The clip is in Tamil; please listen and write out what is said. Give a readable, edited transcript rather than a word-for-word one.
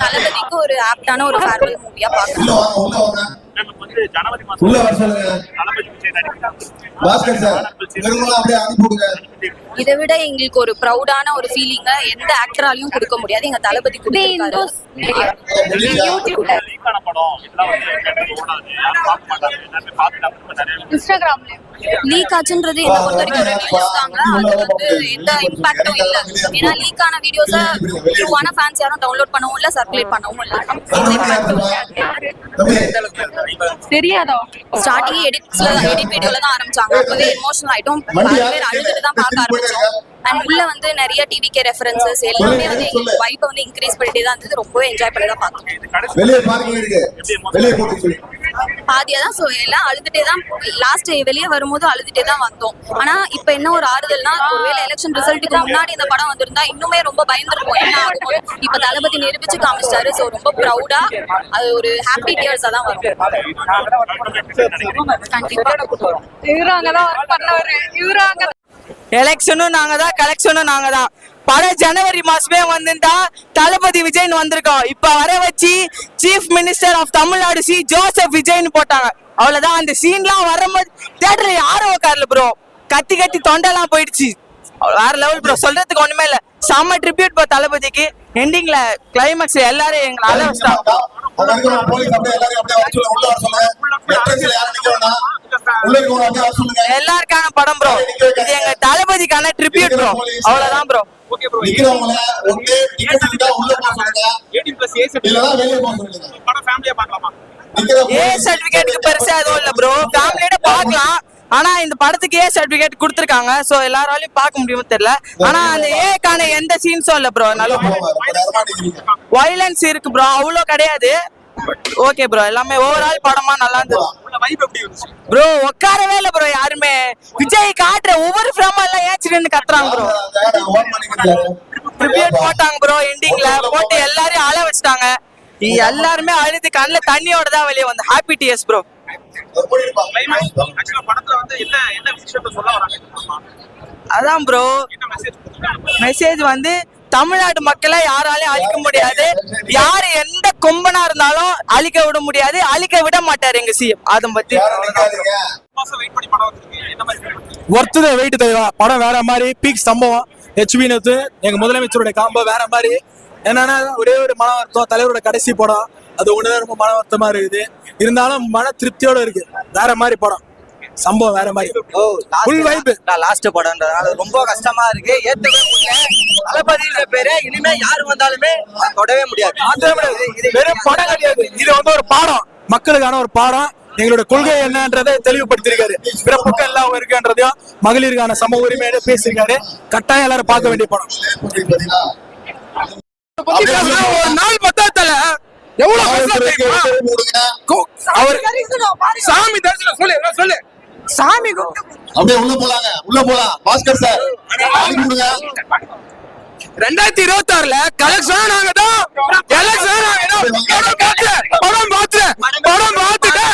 தளபதிக்கு ஒரு ஆப்டான ஒரு ஃபேர்வெல் மூவியா பாக்கலாம். இதை விட எங்களுக்கு ஒரு ப்ரௌடான ஒரு ஃபீலிங்க எந்த ஆக்டராலையும் கொடுக்க முடியாது. எங்க தளபதி கொடுத்திருக்காரு. இன்ஸ்டாகிராம்ல லீக் ஆச்சுன்றது என்ன பொறுத்த வரைக்கும் ரிவ்யூஸ் தாங்க. அது வந்து எந்த இம்பாக்டும் இல்ல. ஏன்னா லீக் ஆன வீடியோஸை ட்ரூவான ஃபேன்ஸ் யாரும் டவுன்லோட் பண்ணவும் இல்ல, சர்க்குலேட் பண்ணவும் இல்ல. தெரியாதோ ஸ்டார்டிங் எடிட் வீடியோல தான் ஆரம்பிச்சாங்க. அப்பவே எமோஷனல் ஆயிட்டோம். அழுதுட்டு தான் பார்க்க ஆரம்பிச்சோம். அண்ட் உள்ள வந்து நிறைய டிவிகே ரெஃபரன்சஸ் எல்லாமே வந்து எங்களுக்கு வைப்பை வந்து இன்க்ரீஸ் பண்ணிட்டே தான் இருந்தது. ரொம்ப என்ஜாய் பண்ணி தான் பார்த்தோம். பாதியா தான் எல்லாம் அழுதுட்டே தான் லாஸ்ட் வெளியே வரும்போது அழுதுட்டே தான் வந்தோம். ஆனா இப்ப என்ன ஒரு ஆறுதல்னா, ஒருவேளை எலெக்ஷன் ரிசல்ட்டுக்கு முன்னாடி இந்த படம் வந்திருந்தா இன்னுமே ரொம்ப பயந்துருக்கும். என்ன ஆகும் இப்ப தளபதி நிரூபிச்சு காமிச்சிட்டாரு. சோ ரொம்ப ப்ரௌடா அது ஒரு ஹாப்பி டியர்ஸா தான் வரும். கண்டிப்பா இவராங்கதான் பண்ணவரு. இவராங்க எலெக்ஷனும் நாங்க தான், கலெக்ஷனும் நாங்க தான். பல ஜனவரி மாசமே வந்துட்டா தளபதி விஜய்னு வந்திருக்கோம். இப்ப வர வச்சு chief minister of Tamil Nadu C Joseph விஜய்னு போட்டாங்க. அவ்வளவுதான். அந்த சீன்லாம் வரும்போது தியேட்டர்ல யாரும் உட்காரல ப்ரோ. கத்தி கத்தி தொண்டெல்லாம் போயிடுச்சு. வேற லெவல் ப்ரோ. சொல்றதுக்கு ஒண்ணுமே இல்ல. செம்ம ட்ரிபியூட் ப்ரோ தளபதிக்கு. எண்டிங்ல கிளைமேக்ஸ் எல்லாரும் எங்களை அழ வச்சிட்டாங்க. எல்லாருக்கான படம் ப்ரோ. இது எங்க தளபதிக்கான ட்ரிபியூட் ப்ரோ. அவ்வளவுதான் ப்ரோ. ஏ சர்டிபிகேட்டுக்கு பெருசா எதுவும் இல்ல ப்ரோ. ஃபேமிலியோட பார்க்கலாம். ஆனா இந்த படத்துக்கு ஏ சர்டிபிகேட் கொடுத்திருக்காங்க. சோ எல்லாராலையும் பார்க்க முடியுமோ தெரியல. ஆனா அந்த ஏக்கான எந்த சீன்ஸும் இல்ல ப்ரோ. நல்ல வயலன்ஸ் இருக்கு ப்ரோ, அவ்வளோ கிடையாது. Okay bro. எல்லாமே ஓவரால் படமா நல்லா இருந்தது ப்ரோ. உட்காரவே இல்ல ப்ரோ யாருமே. விஜய் காட்டுற ஒவ்வொரு ஃப்ரேமா எல்லாம் ஏச்சிட்டு கத்துறாங்க ப்ரோ. ட்ரிபியூட் போட்டாங்க ப்ரோ. எண்டிங்ல போட்டு எல்லாரையும் அழ வச்சிட்டாங்க. எல்லாருமே அழுது கண்ணுல தண்ணியோட தான் வெளியே வந்து ஹாப்பி டியர்ஸ் ப்ரோ. அதான் ப்ரோ மெசேஜ் வந்து தமிழ்நாடு மக்களை யாராலையும் அழிக்க முடியாது. யாரு எந்த கொம்பனா இருந்தாலும் அழிக்க விட முடியாது. அழிக்க விட மாட்டாரு எங்க சிஎம். அதை பத்தி ஒர்த்து வெயிட் தேவை. படம் வேற மாதிரி பீக் சம்பவம். ஹெச்பினத்து எங்க முதலமைச்சருடைய காம்போ வேற மாதிரி. என்னன்னா ஒரே ஒரு மன வருத்தம். தலைவரோட கடைசி படம் அது ஒண்ணுதான் ரொம்ப மன வருத்தமா இருக்குது. இருந்தாலும் மன திருப்தியோட இருக்கு. வேற மாதிரி படம். சம்பவம் வேற மாதிரி. Full vibe. லாஸ்ட் படம்ன்றதுனால ரொம்ப கஷ்டமா இருக்கு. ஏத்தவே முடியல. தளபதின்ற பேரே இனிமே யாரு வந்தாலுமே தொடவே முடியாது. வெறும் படம் கிடையாது. இது வந்து ஒரு பாடம். மக்களுக்கான ஒரு பாடம். எங்களோட கொள்கை என்னன்றதை தெளிவுபடுத்திருக்காரு. பிறப்புக்கு எல்லாம் இருக்குன்றதையும் மகளிருக்கான சம உரிமையோட பேசியிருக்காரு. கட்டாயம் எல்லாரும் பார்க்க வேண்டிய படம். ஒரு நாள் பத்தாத்தல எவ்வளவு சாமி தரிசனம் சொல்லு சாமி அப்படியே உள்ள போலாங்க. உள்ள போலாம். பாஸ்கர் சார் 2026ல கலெக்ஷன் நாங்க தான். எலெக்ஷன் நாங்க தான். படம் பார்த்துட்டு